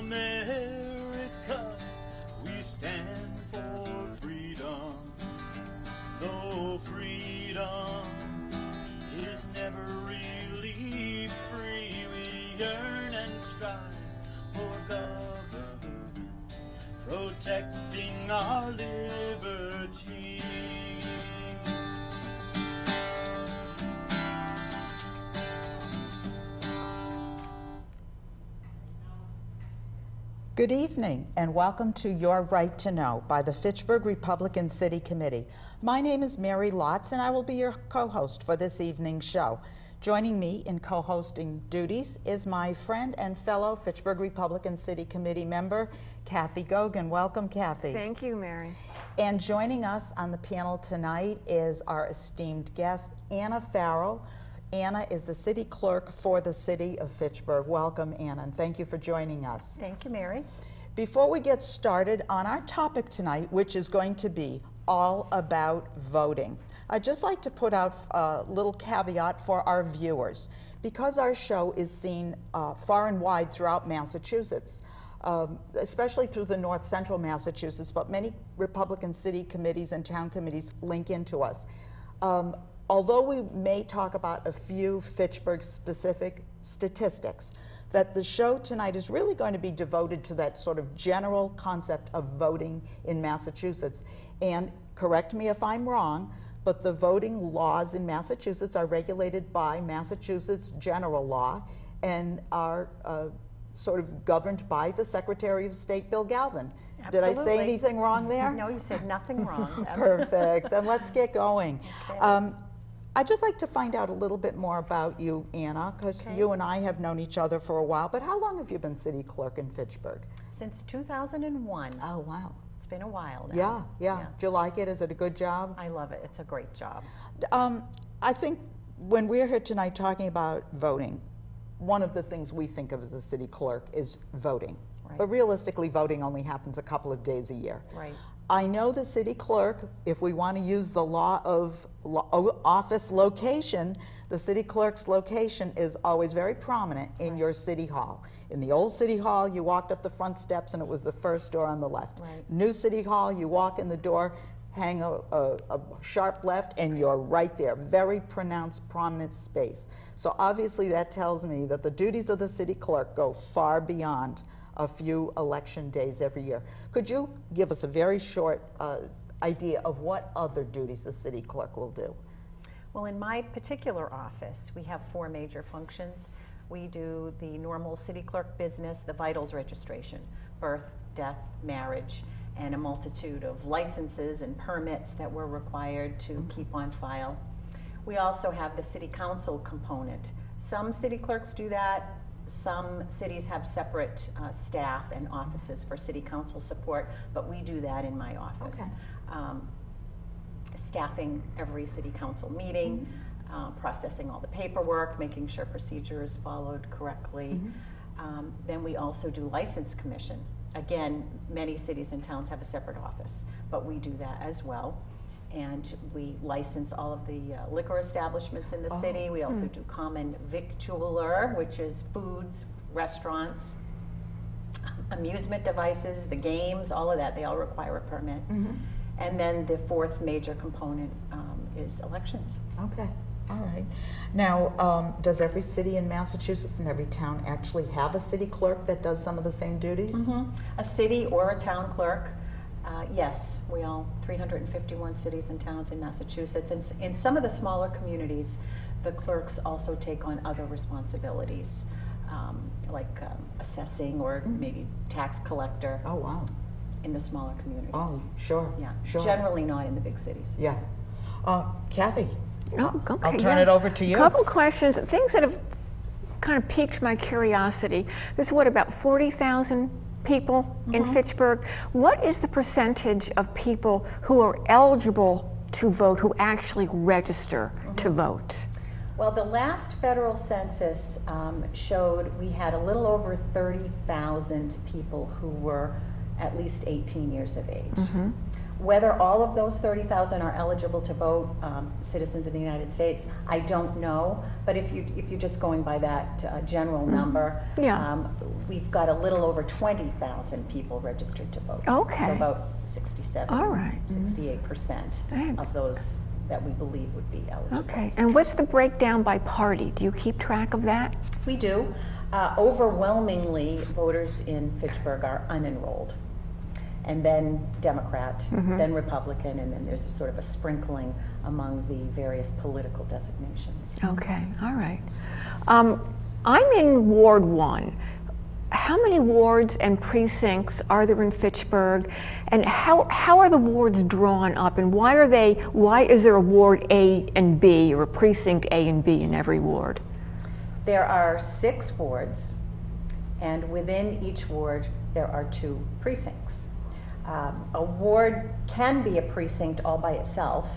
America, we stand for freedom. Though freedom is never really free, we yearn and strive for government, protecting our liberty. Good evening and welcome to Your Right to Know by the Fitchburg Republican City Committee. My name is Mary Lotze and I will be your co-host for this evening's show. Joining me in co-hosting duties is my friend and fellow Fitchburg Republican City Committee member, Kathy Goguen. Welcome, Kathy. Thank you, Mary. And joining us on the panel tonight is our esteemed guest, Anna Farrell. Anna is the city clerk for the city of Fitchburg. Welcome, Anna, and thank you for joining us. Thank you, Mary. Before we get started on our topic tonight, which is going to be all about voting, I'd just like to put out a little caveat for our viewers. Because our show is seen far and wide throughout Massachusetts, especially through the north central Massachusetts, but many Republican city committees and town committees link into us. Although we may talk about a few Fitchburg-specific statistics, that the show tonight is really going to be devoted to that sort of general concept of voting in Massachusetts. And correct me if I'm wrong, but the voting laws in Massachusetts are regulated by Massachusetts general law and are sort of governed by the Secretary of State, Bill Galvin. Absolutely. Did I say anything wrong there? No, you said nothing wrong. Perfect. Then let's get going. Okay. I'd just like to find out a little bit more about you, Anna, because you and I have known each other for a while, but how long have you been city clerk in Fitchburg? Since 2001. Oh, wow. It's been a while now. Yeah. Do you like it? Is it a good job? I love it. It's a great job. I think when we're here tonight talking about voting, one of the things we think of as a city clerk is voting. Right. But realistically, voting only happens a couple of days a year. Right. I know the city clerk, if we want to use the law of office location, the city clerk's location is always very prominent in your city hall. In the old city hall, you walked up the front steps and it was the first door on the left. Right. New city hall, you walk in the door, hang a sharp left, and you're right there. Very pronounced, prominent space. So obviously that tells me that the duties of the city clerk go far beyond a few election days every year. Could you give us a very short idea of what other duties the city clerk will do? Well, in my particular office, we have 4 major functions. We do the normal city clerk business, the vitals registration, birth, death, marriage, and a multitude of licenses and permits that we're required to keep on file. We also have the city council component. Some city clerks do that. Some cities have separate staff and offices for city council support, but we do that in my office. Okay. Staffing every city council meeting, processing all the paperwork, making sure procedure is followed correctly. Then we also do license commission. Again, many cities and towns have a separate office, but we do that as well. And we license all of the liquor establishments in the city. We also do common victualler, which is foods, restaurants, amusement devices, the games, all of that. They all require a permit. And then the 4th major component is elections. Okay, all right. Now, does every city in Massachusetts and every town actually have a city clerk that does some of the same duties? A city or a town clerk. Yes, we all 351 cities and towns in Massachusetts, and in some of the smaller communities, the clerks also take on other responsibilities, like assessing or maybe tax collector. Oh, wow. In the smaller communities. Oh, sure. Yeah, sure. generally not in the big cities. Yeah. Kathy, Oh, okay, I'll turn it over to you. A couple questions, things that have kind of piqued my curiosity. There's what, about 40,000 people in Fitchburg? What is the percentage of people who are eligible to vote, who actually register to vote? Well, the last federal census showed we had a little over 30,000 people who were at least 18 years of age. Whether all of those 30,000 are eligible to vote, citizens of the United States, I don't know. But if you're just going by that general number, we've got a little over 20,000 people registered to vote. Okay. So about 67, All right. 68% of those that we believe would be eligible. Okay. And what's the breakdown by party? Do you keep track of that? We do. Overwhelmingly, voters in Fitchburg are unenrolled, and then Democrat, then Republican, and then there's a sort of a sprinkling among the various political designations. Okay, all right. I'm in Ward 1. How many wards and precincts are there in Fitchburg, and how are the wards drawn up, and why is there a Ward A and B, or a precinct A and B in every ward? There are 6 wards, and within each ward there are 2 precincts. A ward can be a precinct all by itself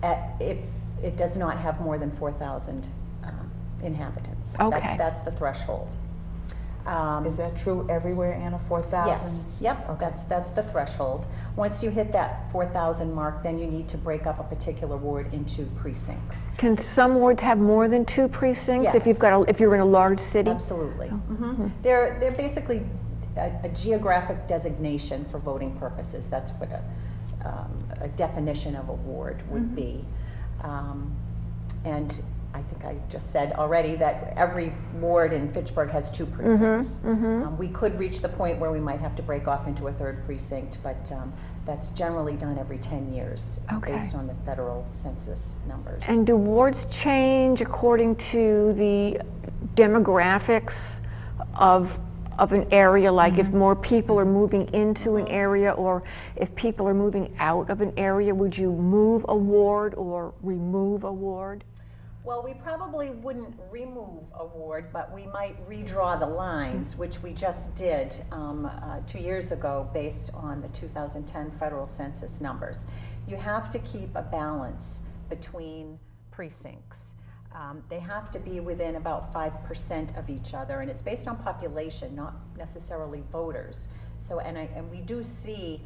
if it does not have more than 4,000 inhabitants. Okay. That's the threshold. Is that true everywhere, Anna? 4,000? Yes. Yep. Okay. That's the threshold. Once you hit that 4,000 mark, then you need to break up a particular ward into precincts. Can some wards have more than 2 precincts Yes. if you're in a large city? Absolutely. They're basically a geographic designation for voting purposes. That's what a definition of a ward would be. And I think I just said already that every ward in Fitchburg has 2 precincts. We could reach the point where we might have to break off into a 3rd precinct, but that's generally done every 10 years based on the federal census numbers. And do wards change according to the demographics of an area, like if more people are moving into an area, or if people are moving out of an area, would you move a ward or remove a ward? Well, we probably wouldn't remove a ward, but we might redraw the lines, which we just did 2 years ago based on the 2010 federal census numbers. You have to keep a balance between precincts. They have to be within about 5% of each other, and it's based on population, not necessarily voters. So, and we do see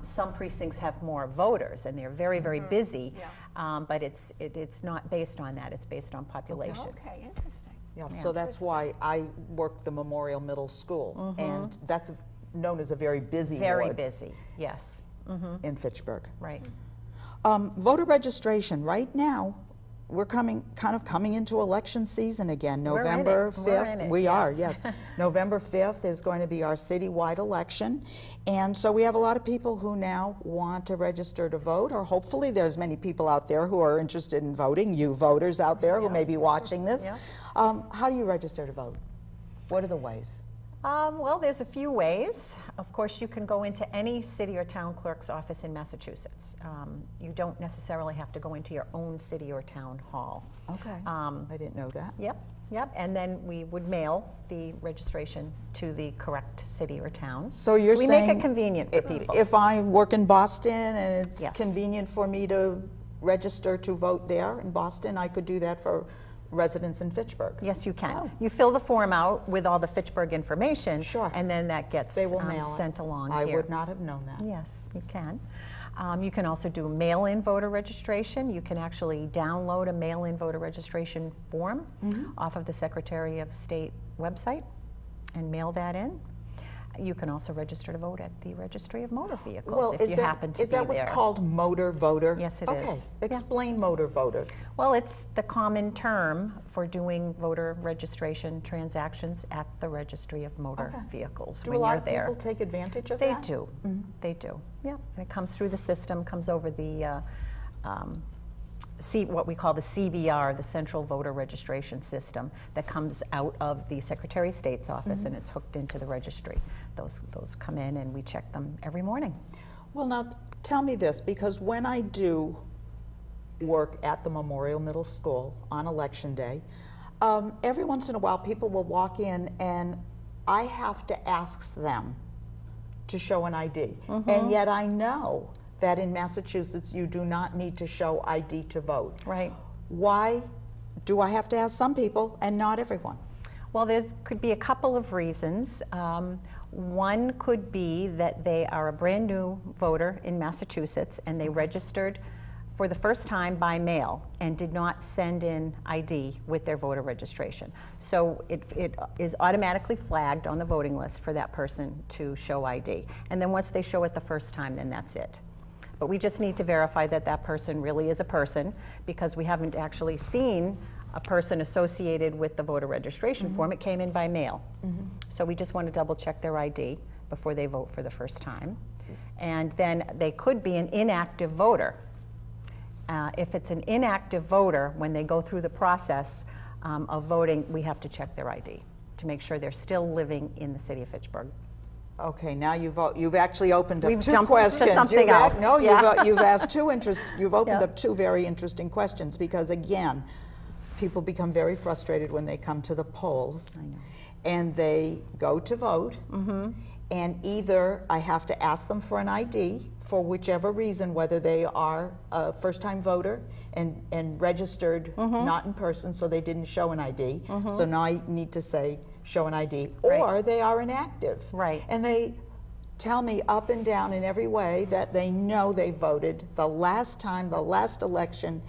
some precincts have more voters, and they're very, very busy. But it's not based on that. It's based on population. Okay, interesting. Yeah, so that's why I work the Memorial Middle School, and that's known as a very busy Very ward busy, yes. in Fitchburg. Right. Voter registration, right now, we're coming into election season again. We're in it. November We're in 5th, it, we are, yes. yes. November 5th is going to be our citywide election. And so we have a lot of people who now want to register to vote, or hopefully there's many people out there who are interested in voting, you voters out there who may be watching this. Yeah. How do you register to vote? What are the ways? Well, there's a few ways. Of course, you can go into any city or town clerk's office in Massachusetts. You don't necessarily have to go into your own city or town hall. Okay, I didn't know that. Yep. And then we would mail the registration to the correct city or town. So you're we saying make it convenient for people. If I work in Boston and it's Yes. convenient for me to register to vote there in Boston, I could do that for residents in Fitchburg. Yes, you can. Oh. You fill the form out with all the Fitchburg information. Sure. And then that gets They will mail it. sent along I here. would not have known that. Yes, you can. You can also do mail-in voter registration. You can actually download a mail-in voter registration form off of the Secretary of State website and mail that in. You can also register to vote at the Registry of Motor Vehicles if you happen to be there. Is that what's called motor voter? Yes, it Okay, is. explain motor voter. Well, it's the common term for doing voter registration transactions at the Registry of Motor Vehicles Do when a lot you're of there. people take advantage of They that? do. They do. Yeah. And it comes through the system, comes over the what we call the CVR, the Central Voter Registration System, that comes out of the Secretary of State's office and it's hooked into the registry. Those come in and we check them every morning. Well, now tell me this, because when I do work at the Memorial Middle School on election day, every once in a while people will walk in and I have to ask them to show an ID. And yet I know that in Massachusetts you do not need to show ID to vote. Right. Why do I have to ask some people and not everyone? Well, there could be a couple of reasons. One could be that they are a brand new voter in Massachusetts and they registered for the first time by mail and did not send in ID with their voter registration. So it is automatically flagged on the voting list for that person to show ID. And then once they show it the first time, then that's it. But we just need to verify that that person really is a person, because we haven't actually seen a person associated with the voter registration form. It came in by mail. So we just want to double check their ID before they vote for the first time. And then they could be an inactive voter. If it's an inactive voter, when they go through the process of voting, we have to check their ID to make sure they're still living in the city of Fitchburg. Okay, now you've actually opened up We've two jumped questions. to something else. No, Yeah. you've asked you've opened Yeah. up two very interesting questions, because again, people become very frustrated when they come to the polls. I know. And they go to vote, and either I have to ask them for an ID for whichever reason, whether they are a first-time voter and registered not in person, so they didn't show an ID. So now I need to say, show an ID, Right. or they are inactive. Right. And they tell me up and down in every way that they know they voted the last time, the last election,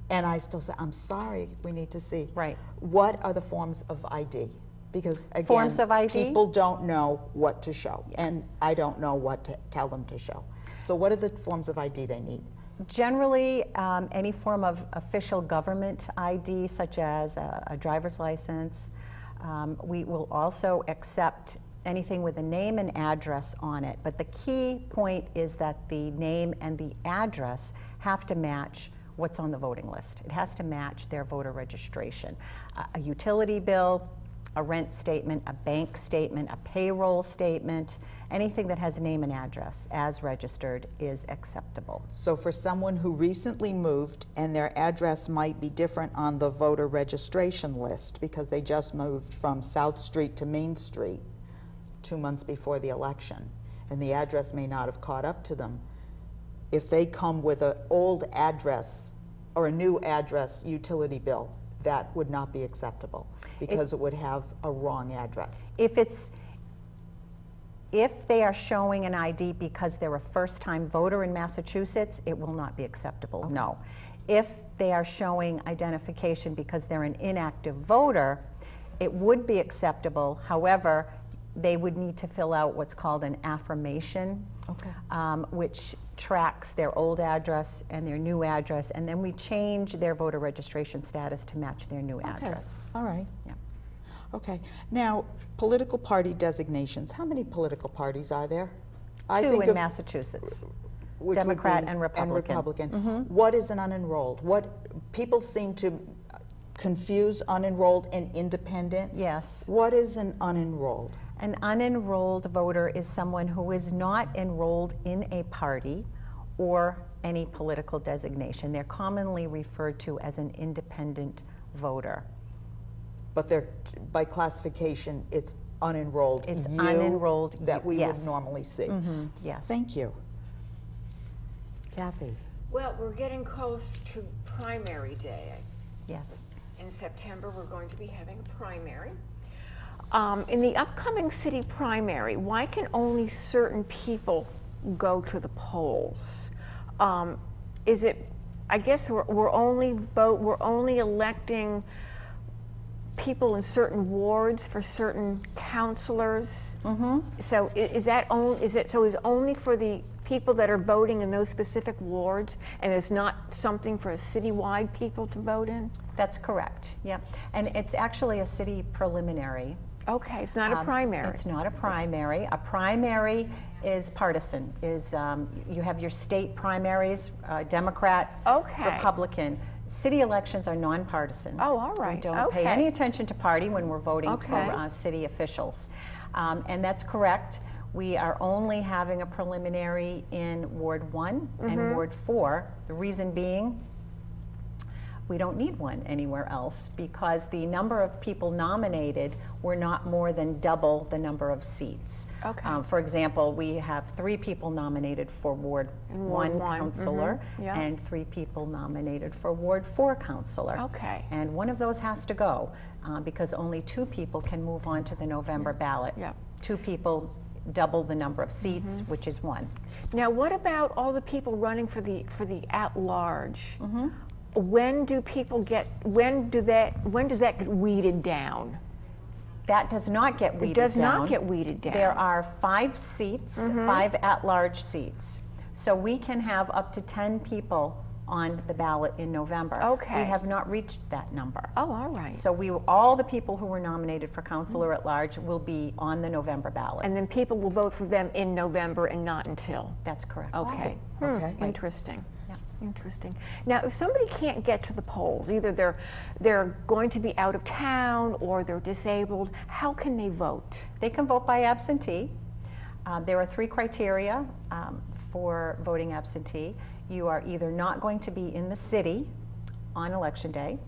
and I still say, I'm sorry, we need to see. Right. What are the forms of ID? Because again, Forms of ID? people don't know what to show, and I don't know what to tell them to show. So what are the forms of ID they need? Generally, any form of official government ID, such as a driver's license. We will also accept anything with a name and address on it. But the key point is that the name and the address have to match what's on the voting list. It has to match their voter registration. A utility bill, a rent statement, a bank statement, a payroll statement, anything that has a name and address as registered is acceptable. So for someone who recently moved and their address might be different on the voter registration list because they just moved from South Street to Main Street 2 months before the election, and the address may not have caught up to them, if they come with an old address or a new address utility bill, that would not be acceptable because it would have a wrong address. If they are showing an ID because they're a first-time voter in Massachusetts, it will not be acceptable, no. If they are showing identification because they're an inactive voter, it would be acceptable. However, they would need to fill out what's called an affirmation, which tracks their old address and their new address, and then we change their voter registration status to match their new address. All right. Yeah. Okay. Now, political party designations. How many political parties are there? Two in Massachusetts, which would Democrat be- and Republican. What is an unenrolled? People seem to confuse unenrolled and independent. Yes. What is an unenrolled? An unenrolled voter is someone who is not enrolled in a party or any political designation. They're commonly referred to as an independent voter. But they're, by classification, it's unenrolled. It's you unenrolled, that we yes. would normally see. Yes. Thank you. Kathy. Well, we're getting close to primary day. Yes. In September, we're going to be having a primary. In the upcoming city primary, why can only certain people go to the polls? Is it, I guess we're only electing people in certain wards for certain councilors? So is only for the people that are voting in those specific wards, and is not something for a citywide people to vote in? That's correct, yep. And it's actually a city preliminary. Okay, it's not a primary. It's not a primary. A primary is partisan. You have your state primaries, Democrat, Okay. Republican. City elections are nonpartisan. Oh, all right. We don't pay Okay. any attention to party when we're voting Okay. for city officials. And that's correct. We are only having a preliminary in Ward 1 and Ward 4. The reason being, we don't need one anywhere else because the number of people nominated were not more than double the number of seats. Okay. For example, we have 3 people nominated for Ward 1 councilor Yeah. and 3 people nominated for Ward 4 councilor. Okay. And one of those has to go because only 2 people can move on to the November ballot. Yep. 2 people double the number of seats, which is 1. Now, what about all the people running for the at-large? When do people get? When does that get weeded down? That does not get weeded down. It does not get weeded down. There are 5 seats, 5 at-large seats. So we can have up to 10 people on the ballot in November. Okay. We have not reached that number. Oh, all right. So all the people who were nominated for councilor at large will be on the November ballot. And then people will vote for them in November and not until. That's correct. Okay. Okay. Interesting. Yeah. Interesting. Now, if somebody can't get to the polls, either they're going to be out of town or they're disabled, how can they vote? They can vote by absentee. There are 3 criteria for voting absentee. You are either not going to be in the city on election day,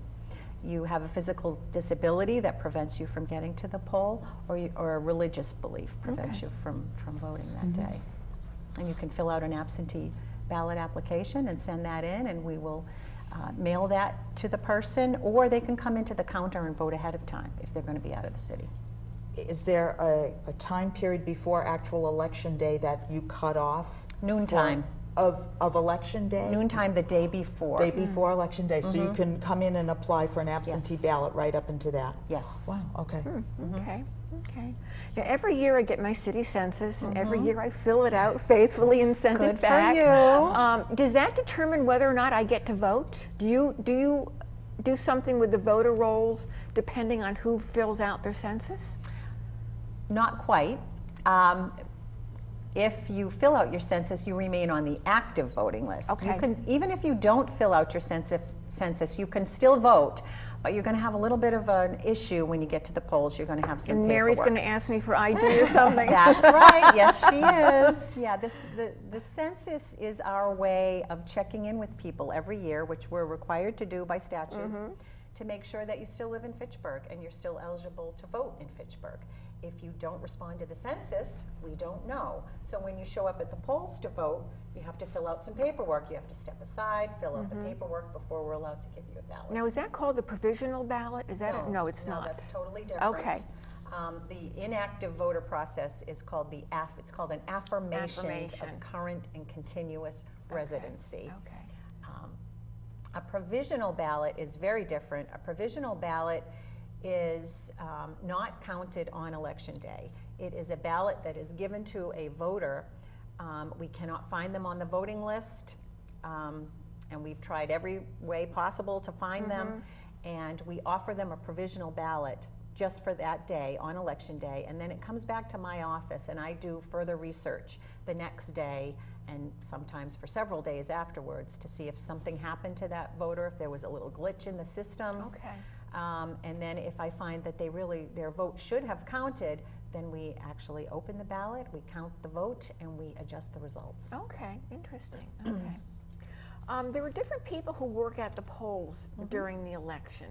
you have a physical disability that prevents you from getting to the poll, or a religious belief prevents you from voting that day. And you can fill out an absentee ballot application and send that in, and we will mail that to the person, or they can come into the counter and vote ahead of time if they're going to be out of the city. Is there a time period before actual election day that you cut off? Noontime. Of election day? Noontime the day before. Day before election day, so you can come in and apply for an absentee Yes. ballot right up into that? Yes. Wow, okay. Okay. Okay. Now, every year I get my city census, and every year I fill it out faithfully and send Good it for back. you. Does that determine whether or not I get to vote? Do you do something with the voter rolls depending on who fills out their census? Not quite. If you fill out your census, you remain on the active voting list. Okay. You can, even if you don't fill out your census, you can still vote, but you're going to have a little bit of an issue when you get to the polls. You're going to have some And Mary's paperwork. going to ask me for ID or something. That's right. Yes, she is. Yeah, the census is our way of checking in with people every year, which we're required to do by statute, to make sure that you still live in Fitchburg and you're still eligible to vote in Fitchburg. If you don't respond to the census, we don't know. So when you show up at the polls to vote, you have to fill out some paperwork. You have to step aside, fill out the paperwork before we're allowed to give you a ballot. Now, is that called the provisional ballot? Is that no, it's not. That's totally different. Okay. The inactive voter process is called it's called an affirmation of current and continuous residency. Okay. A provisional ballot is very different. A provisional ballot is not counted on election day. It is a ballot that is given to a voter. We cannot find them on the voting list, and we've tried every way possible to find them, and we offer them a provisional ballot just for that day, on election day, and then it comes back to my office, and I do further research the next day, and sometimes for several days afterwards, to see if something happened to that voter, if there was a little glitch in the system. Okay. And then if I find that their vote should have counted, then we actually open the ballot, we count the vote, and we adjust the results. Okay, interesting. Okay. There are different people who work at the polls during the election.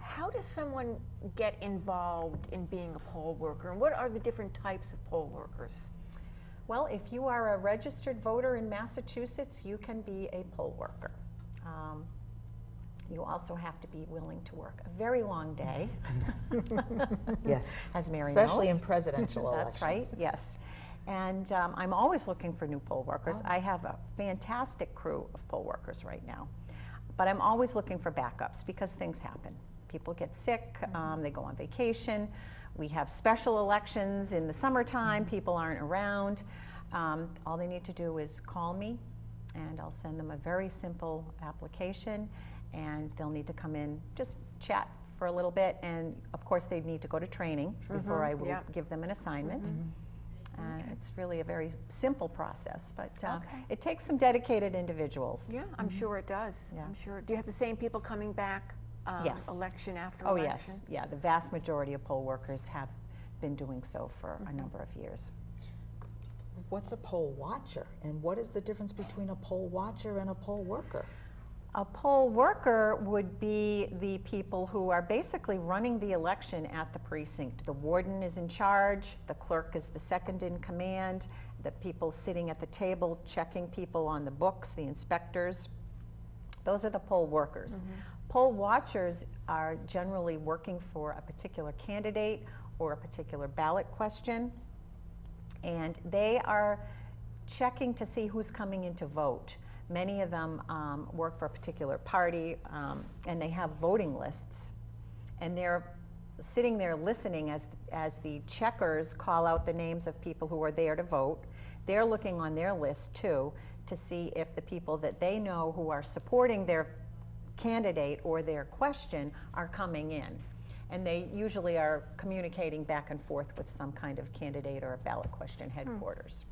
How does someone get involved in being a poll worker, and what are the different types of poll workers? Well, if you are a registered voter in Massachusetts, you can be a poll worker. You also have to be willing to work a very long day. Yes. As Mary Especially knows. in presidential elections. That's right, yes. And I'm always looking for new poll workers. I have a fantastic crew of poll workers right now. But I'm always looking for backups because things happen. People get sick, they go on vacation. We have special elections in the summertime, people aren't around. All they need to do is call me, and I'll send them a very simple application, and they'll need to come in, just chat for a little bit, and of course they need to go to training before I will give them an assignment. It's really a very simple process, but it takes some dedicated individuals. Yeah, I'm sure it does. Yeah. I'm sure. Do you have the same people coming back Yes. election after Oh, election? yes. Yeah, the vast majority of poll workers have been doing so for a number of years. What's a poll watcher, and what is the difference between a poll watcher and a poll worker? A poll worker would be the people who are basically running the election at the precinct. The warden is in charge, the clerk is the second in command, the people sitting at the table checking people on the books, the inspectors. Those are the poll workers. Poll watchers are generally working for a particular candidate or a particular ballot question. And they are checking to see who's coming in to vote. Many of them work for a particular party, and they have voting lists. And they're sitting there listening as the checkers call out the names of people who are there to vote. They're looking on their list too to see if the people that they know who are supporting their candidate or their question are coming in. And they usually are communicating back and forth with some kind of candidate or a ballot question headquarters.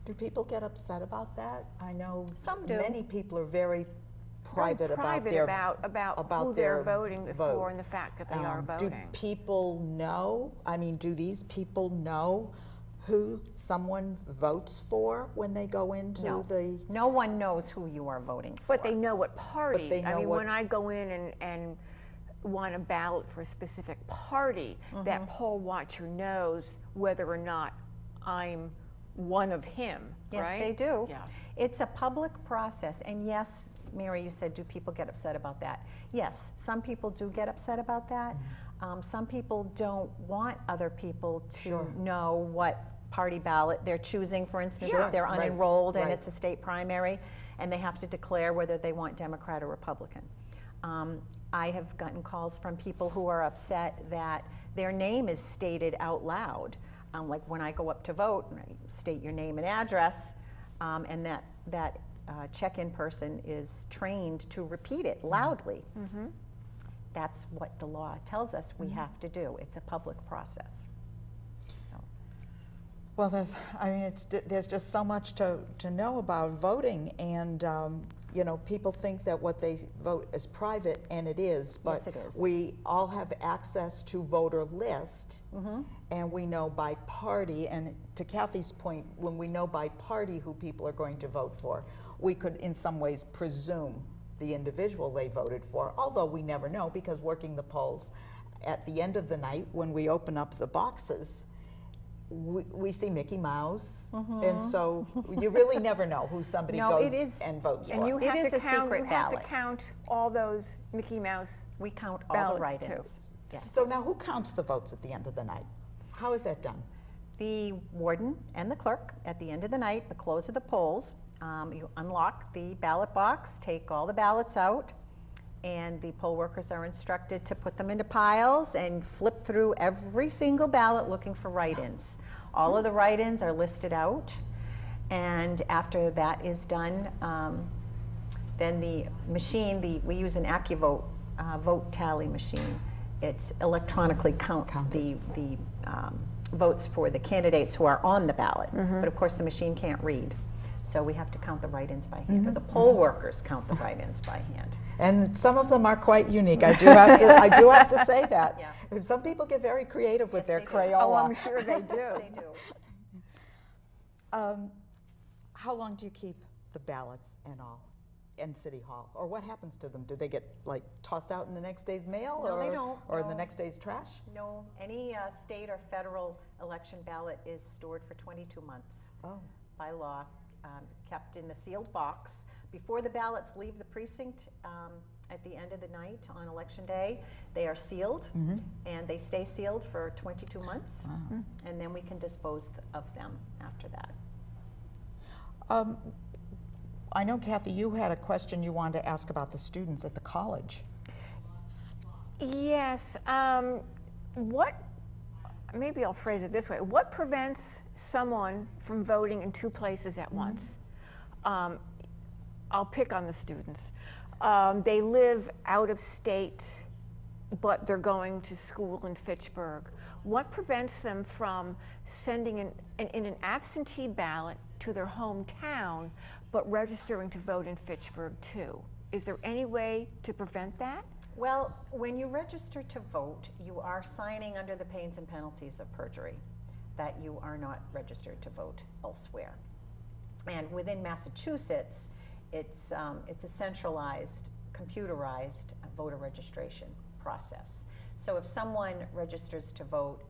Do people get upset about that? I know Some do. many people are very private about who their they're voting vote. for and the fact that they are Do voting. people know, I mean, do these people know who someone votes for when they go into No. the... No one knows who you are voting for. But they know what party. they know I mean, what- when I go in and want a ballot for a specific party, that poll watcher knows whether or not I'm one of him, Yes, right? they do. Yeah. It's a public process, and yes, Mary, you said, do people get upset about that? Yes, some people do get upset about that. Some people don't want other people to know what party ballot they're choosing. For instance, Sure. if they're Right, unenrolled and right. it's a state primary, and they have to declare whether they want Democrat or Republican. I have gotten calls from people who are upset that their name is stated out loud. Like when I go up to vote, I state your name and address, and that check-in person is trained to repeat it loudly. That's what the law tells us we have to do. It's a public process. So, Well, there's just so much to know about voting, and you know, people think that what they vote is private, and it is. But Yes, it is. we all have access to voter list, and we know by party. And to Kathy's point, when we know by party who people are going to vote for, we could, in some ways, presume the individual they voted for. Although we never know, because working the polls, at the end of the night, when we open up the boxes, we see Mickey Mouse, and so you really never know who somebody No, goes it is- and votes And for. you It have is to a count. secret You have to ballot. count all those Mickey Mouse. we count all the Ballots, too. write-ins. Yes. So now, who counts the votes at the end of the night? How is that done? The warden and the clerk, at the end of the night, the close of the polls, you unlock the ballot box, take all the ballots out, and the poll workers are instructed to put them into piles and flip through every single ballot looking for write-ins. All of the write-ins are listed out, and after that is done, then the machine, we use an AccuVote vote tally machine. It electronically counts the votes for the candidates who are on the ballot. But of course, the machine can't read. So we have to count the write-ins by hand, or the poll workers count the write-ins by hand. And some of them are quite unique. I do have to say that. Yeah. Some people get very creative with Yes, their they do. Crayola. Oh, I'm sure they do. Yes, they do. How long do you keep the ballots and all in City Hall? Or what happens to them? Do they get like tossed out in the next day's mail? No, or, they don't, Or in the no. next day's trash? No, any state or federal election ballot is stored for 22 months Oh. by law, kept in the sealed box. Before the ballots leave the precinct at the end of the night on election day, they are sealed, and they stay sealed for 22 months, and then we can dispose of them after that. I know, Kathy, you had a question you wanted to ask about the students at the college. Yes. Maybe I'll phrase it this way. What prevents someone from voting in two places at once? I'll pick on the students. They live out of state, but they're going to school in Fitchburg. What prevents them from sending in an absentee ballot to their hometown, but registering to vote in Fitchburg too? Is there any way to prevent that? Well, when you register to vote, you are signing under the pains and penalties of perjury that you are not registered to vote elsewhere. And within Massachusetts, it's a centralized, computerized voter registration process. So if someone registers to vote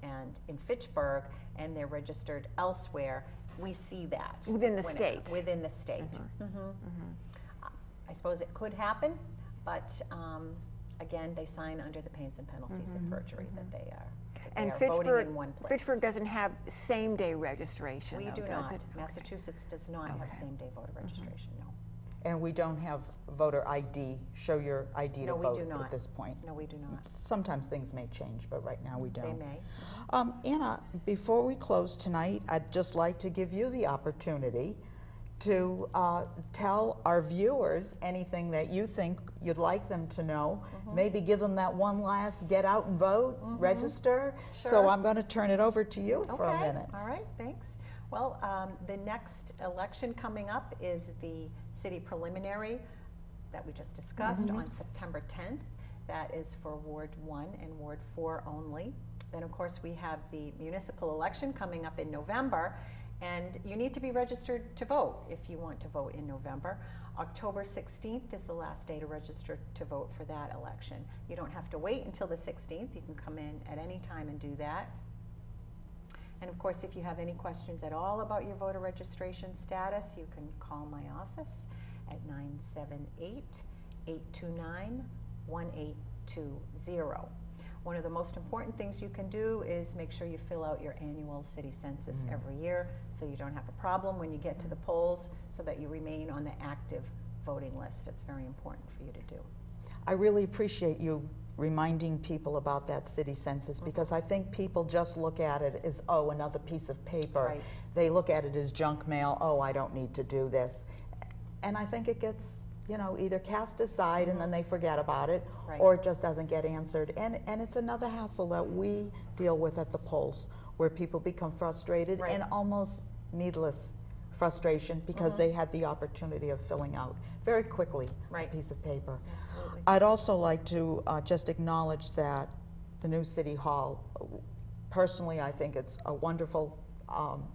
in Fitchburg and they're registered elsewhere, we see that. Within the state. Within the state. I suppose it could happen, but again, they sign under the pains and penalties of perjury that they are. And They're voting in one place. Fitchburg doesn't have same-day registration, We though, do does not. it? Massachusetts does not have Okay. same-day voter registration, no. And we don't have voter ID, show your ID No, to we vote do not. at this point. No, we do not. Sometimes things may change, but right now we don't. They may. Anna, before we close tonight, I'd just like to give you the opportunity to tell our viewers anything that you think you'd like them to know. Maybe give them that one last get out and vote, register. So Sure. I'm going to turn it over to you for a minute. All right, thanks. Well, the next election coming up is the city preliminary that we just discussed on September 10th. That is for Ward 1 and Ward 4 only. Then, of course, we have the municipal election coming up in November, and you need to be registered to vote if you want to vote in November. October 16th is the last day to register to vote for that election. You don't have to wait until the 16th. You can come in at any time and do that. And of course, if you have any questions at all about your voter registration status, you can call my office at 978-829-1820. One of the most important things you can do is make sure you fill out your annual city census every year so you don't have a problem when you get to the polls, so that you remain on the active voting list. It's very important for you to do. I really appreciate you reminding people about that city census, because I think people just look at it as, oh, another piece of paper. Right. They look at it as junk mail. Oh, I don't need to do this. And I think it gets, either cast aside and then they forget about it, Right. or it just doesn't get answered. And it's another hassle that we deal with at the polls, where people become frustrated, Right. and almost needless frustration because they had the opportunity of filling out very quickly Right. a piece of paper. Absolutely. I'd also like to just acknowledge that the new City Hall, personally, I think it's a wonderful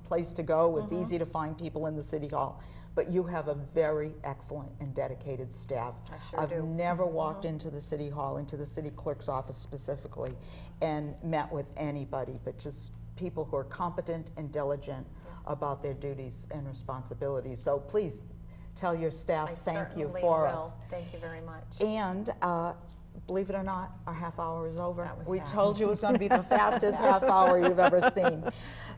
place to go. It's easy to find people in the City Hall. But you have a very excellent and dedicated staff. I sure I've do. never walked into the City Hall, into the City Clerk's office specifically, and met with anybody, but just people who are competent and diligent about their duties and responsibilities. So please tell your staff I thank you certainly for will. us. Thank you very much. And believe it or not, our half hour is over. That was We fast. told you it was going to be the fastest half hour you've ever seen.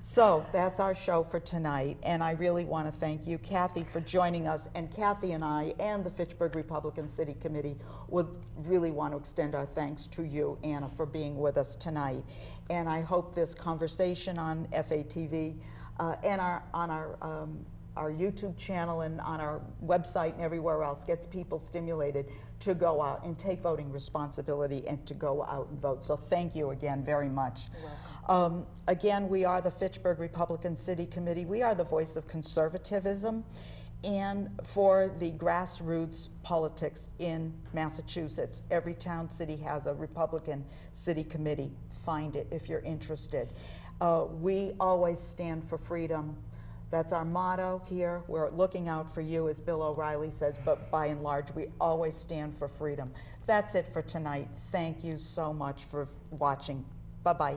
So that's our show for tonight, and I really want to thank you, Kathy, for joining us. And Kathy and I and the Fitchburg Republican City Committee would really want to extend our thanks to you, Anna, for being with us tonight. And I hope this conversation on FATV and on our YouTube channel and on our website and everywhere else gets people stimulated to go out and take voting responsibility and to go out and vote. So thank you again very much. Again, we are the Fitchburg Republican City Committee. We are the voice of conservatism and for the grassroots politics in Massachusetts. Every town city has a Republican City Committee. Find it if you're interested. We always stand for freedom. That's our motto here. We're looking out for you, as Bill O'Reilly says, but by and large, we always stand for freedom. That's it for tonight. Thank you so much for watching. Bye-bye.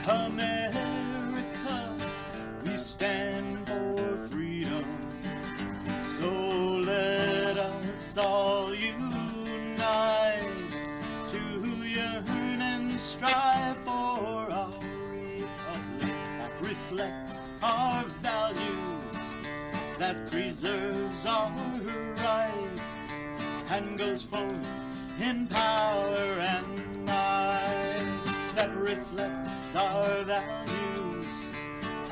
America, we stand for freedom. So let us all unite to yearn and strive for our republic that reflects our values, that preserves our rights, and goes forth in power and might, that reflects our values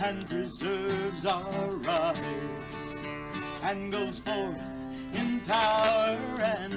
and preserves our rights, and goes forth in power and